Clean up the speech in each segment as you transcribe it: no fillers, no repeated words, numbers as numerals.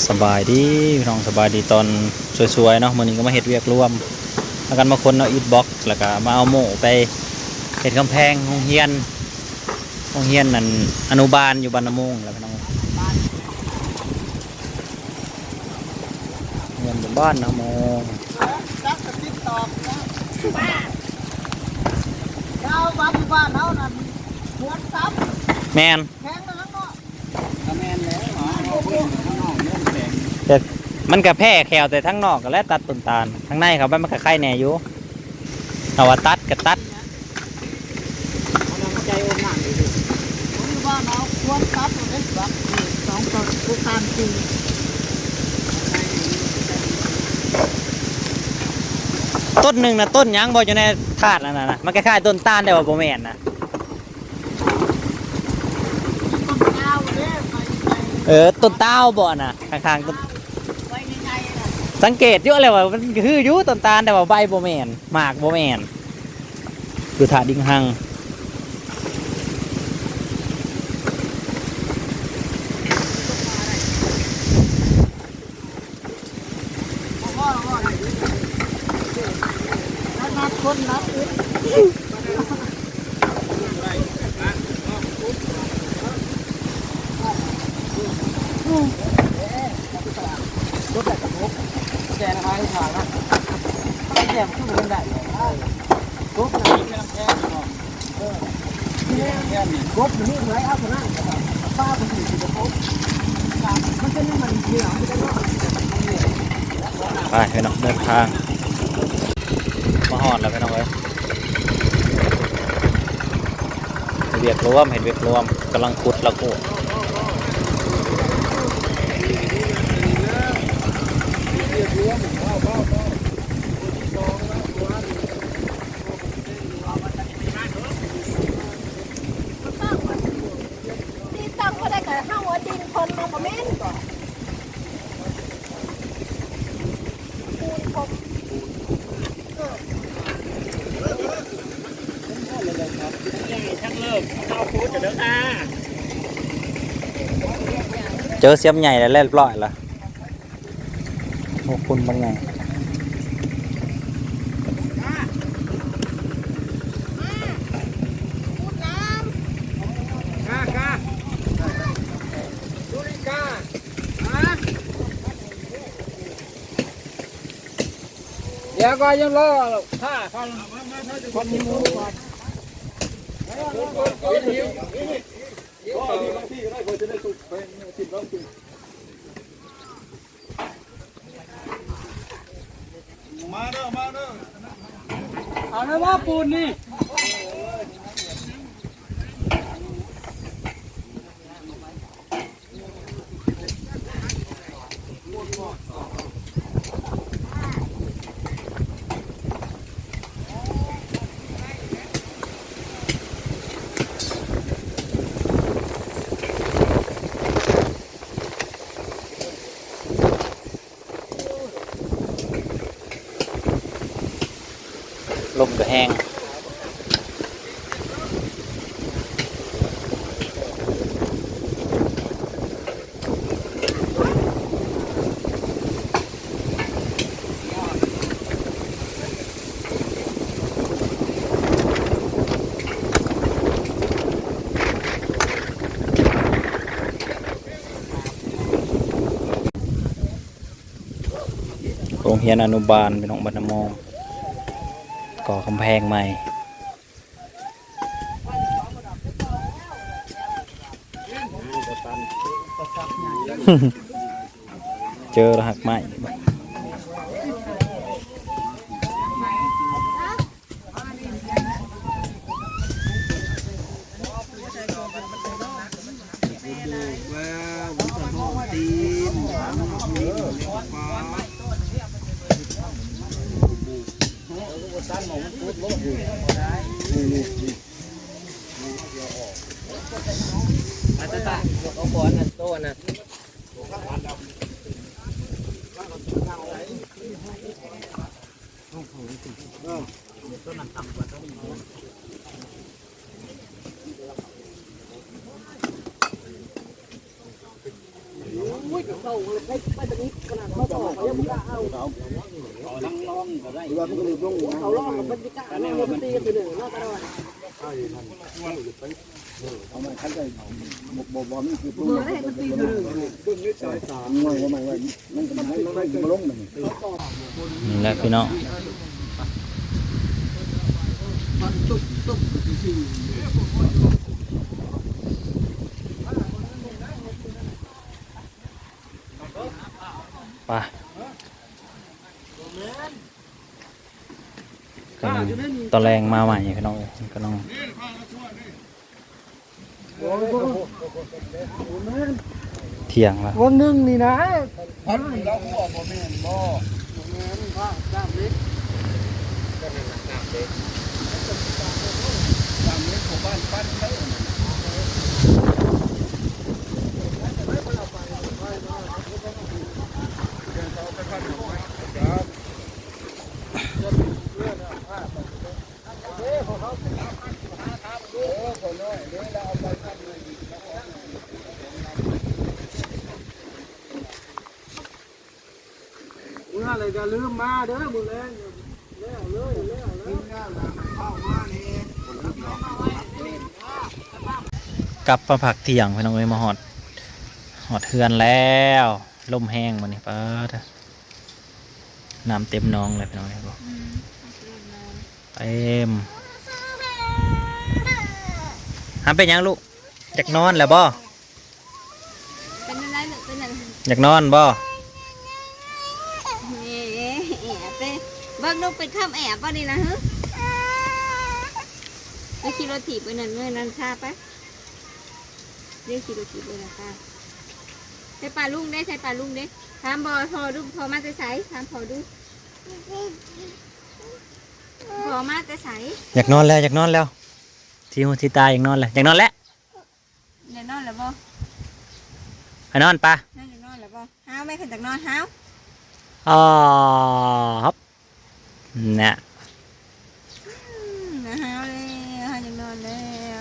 สบายดีพี่น้องสบายดีตอนสวยๆเนาะมื้อนี้ก็มาเฮ็ดเวียกร่วมแล้วกันมาคนเอาอิฐบล็อกแล้วก็มาเอาโม่ไปเฮ็ดกำแพงโรงเรียนนั่นอนุบาลอยู่บ้านนามุงแล้วพี่น้องเรียนอยู่บ้านนามุงจักกระติดตอกนะเราบ้านเรานั่นหวนซับแมนแข็งนะเนาะแม่นแล้วข้างนอกเรื่องแข็งแต่มันก็แพ้แขวแต่ทั้งนอกก็แล้วตัดต้นตาลทั้งในเขามันก็ไข่แน่อยู่เอาว่าตัดก็ตัดใจโอมหนักเลยบ้านเราหวนซับตัวเล็กแบบสองต้นทุกการจริงต้นหนึ่งนะต้นยังบ่อยู่ในถาดนั่นนะมันคล้ายๆต้นตาลแต่ว่าบ่แม่นนะต้นเต้าเนี่ยไปต้นเต้าบ่น่ะข้างๆต้นไปยังไงล่ะสังเกตเยอะเลยว่ามันคืออยู่ต้นตาลแต่ว่าใบบ่แม่นหมากบ่แม่นคือถาดดิ่งหังนัดคนนัดอีกรถแบบกระทบแจกราคาที่ขาดนะแจกขึ้นเป็นได้รถมันมีแค่แค่รถมันนี่ไรเอาคนนั้นป้าเป็นสิ่งที่กระทบมันจะนี่มันเหนียวไม่ได้ไปพี่น้องเดินทางมาหอดแล้วพี่น้องเลยเห็ดเวียกรวมกำลังขุดแล้วก็ที่ตั้งก็ได้กับห้าหัวดินคนลงมาเม่นก่อนคูณผมช่างเลิกเข้าฟูดจะเด้อค่ะเจอเสียมใหญ่แล้วเรียบร้อยละโอ้คุณบางไงเดี๋ยวก็ยังรอถ้าคนมีมือก่อนมาเด้อเอาเลยว่าปูนนี่ลมก็แห้งโรงเรียนอนุบาลเป็นของบ้านนามุงก่อกำแพงใหม่เจอรหัสใหม่อาจจะตัดเอาก่อนนะโต้นะ เข้าเลยไปตรงนี้ขนาดเขาต่อเขายังไม่กล้าเอานั่งร้องก็ได้ว่ามันก็เลยลงเขาร้องกับมันจะกล้าเอามันตีกันไปหนึ่งแล้วก็ได้เอามาคันได้บ่มีคือตัวได้มันตีกันหนึ่งบึ้งนิดหน่อย3ว่ามันลงมัน นี่แหละพี่น้องไปกำลังตอนแรงมาใหม่พี่น้องกำลังเที่ยงแล้ว วันหนึ่งนี่นะพันเราหัวบ่แม่นบ่แม่นว่าจ้ามเล็กจ้ามเล็กของบ้านปั้นได้อะไรจะลืมมาเด้อบุญแรงแล้วเข้ามานี่ กลับมาผักเที่ยงพี่น้องเอ้ยมาหอดเฮือนแล้วลมแห้งวันนี้ป้าดน้ำเต็มหน้องเลยพี่น้องเอ้ยบอกเต็มหาเป็นยังลูกอยากนอนแล้วบ่ เป็นอะไรหรือเป็นอะไร อยากนอนบ่ แอบไปเบิ้งลูกเป็นข้ามแอบป่ะนี่นะฮึไปขี่รถถีบไปนั่นเมื่อนั้นค่าปะเรียกขี่รถถีบไปนะค่ะใช้ปลาลุงได้ใช้ปลาลุงได้ถามบอพอดูพอมาจะใส่ถามพอดูพอมาจะใส่ อยากนอนแล้วอยากนอนแล้วทีหูทีตาอยากนอนแล้วอยากนอนแล้ว เดี๋ยวนอนแล้วบ่ ให้นอนปะ นั่นเดี๋ยวนอนแล้วบ่ห้าวไม่ขึ้นจากนอนห้าว อ๋อครับเนี่ย นะห้าวเลยห้าวจะนอนแล้ว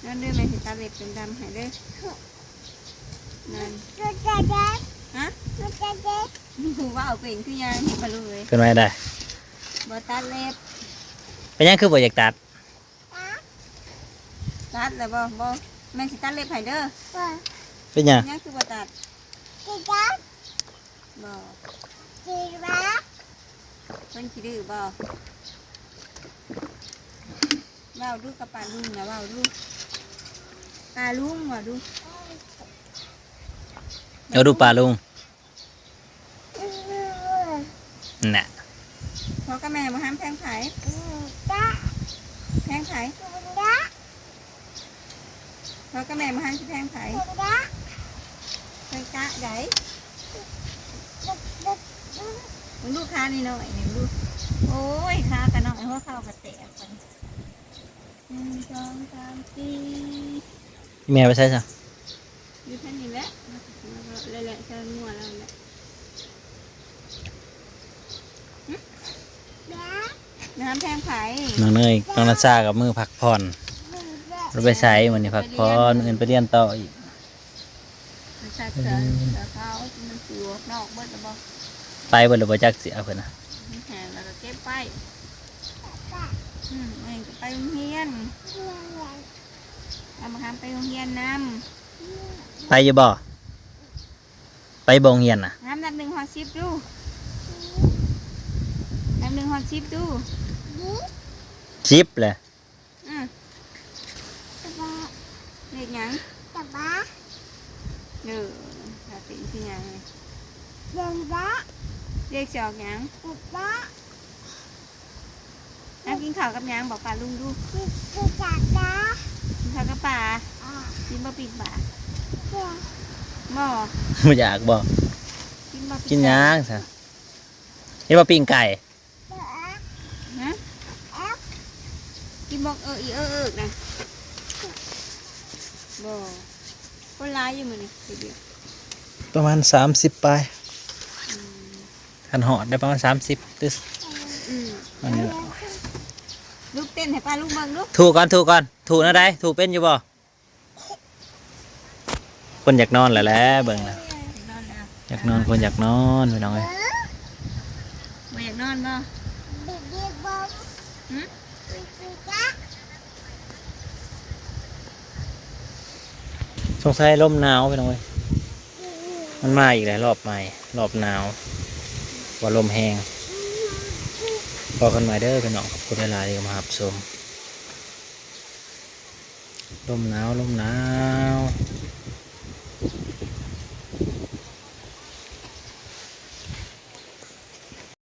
นอนด้วยแม่สิตาเล็บเป็นดำหายเด้อนั่นฮะหูว่าเอาเป็นคือยังปลาลุงเลย ขึ้นมาได้ บ่ตัดเล็บ เป็นยังคือบ่อยากตัด ตัดแล้วบ่แม่สิตัดเล็บให้เด้อ เป็นยัง ยังคือบ่ตัดบ่เพิ่นสิดื้อบ่เว้าดูกับปลาลุงนะเว้าดูปลาลุงว่าดู เอาดูปลาลุงน่ะ พ่อกับแม่บ่ห้ามแพงไผแพงไผพ่อกับแม่บ่ห้ามสิแพงไผแพงกะไดมึงดูขานี่หน่อยนี่ดูโอ้ยขากันหน่อยหัวเข่ากระแตกกัน1 2 3 4 แม่ไปใช่จ้ะ อยู่แค่นี้แหละแหละๆเชิญงัวแล้วแหละน้ำแพงไผ่ น้องเนยน้องนัชชากับมือพักผ่อนเราไปใช้วันนี้พักผ่อนเงินไปเรียนต่ออีก มันชัดเจนแต่เขามันสิวอกนอกเบิดแล้วบ่ ไปบ่หรือบ่จักเสียเพิ่นน่ะ มันแห้งแล้วก็เก็บไปเองก็ไปโรงเรียนเอามาทำไปโรงเรียนน ไปอยู่บ่ไปบ่โรงเรียนน่ะ ำน้ำนับ1 ฮอด 10ดูนับ1 ฮอด 10ดู ชิปเลย เด็กหยังถ้าเป็นคือหยังเด็กสิออกหยังน้ำกินข้าวกับหยังบอกปลาลุงดูกินข้าวกับปลากินบ่ปิดบ่าบ่ บ่อยากบ่ กินบ่ กินหยังซะนี่บ่ปิ้งไก่ ฮะกินบอกอีนะบ่คนร้ายอยู่มื้อนี้เดี๋ยว ประมาณ30ปลายคันหอดได้ประมาณ30ตึ๊สอันนี้ ลูกเต้นให้ป้าลูกเบิ่งลูก ถูกก่อนถูกนะได้ถูกเป็นอยู่บ่คนอยากนอนแล้วแหละเบิ่งนะ อยากนอนคนอยากนอนพี่น้องเอ้ย บ่อยากนอนบ่หึ สงสัยลมหนาวพี่น้องเอ้ยมันมาอีกแล้วรอบใหม่รอบหนาวว่าลมแห้งพอกันใหม่เด้อพี่น้องขอบคุณหลายๆที่มารับชมลมหนาวลมหนาว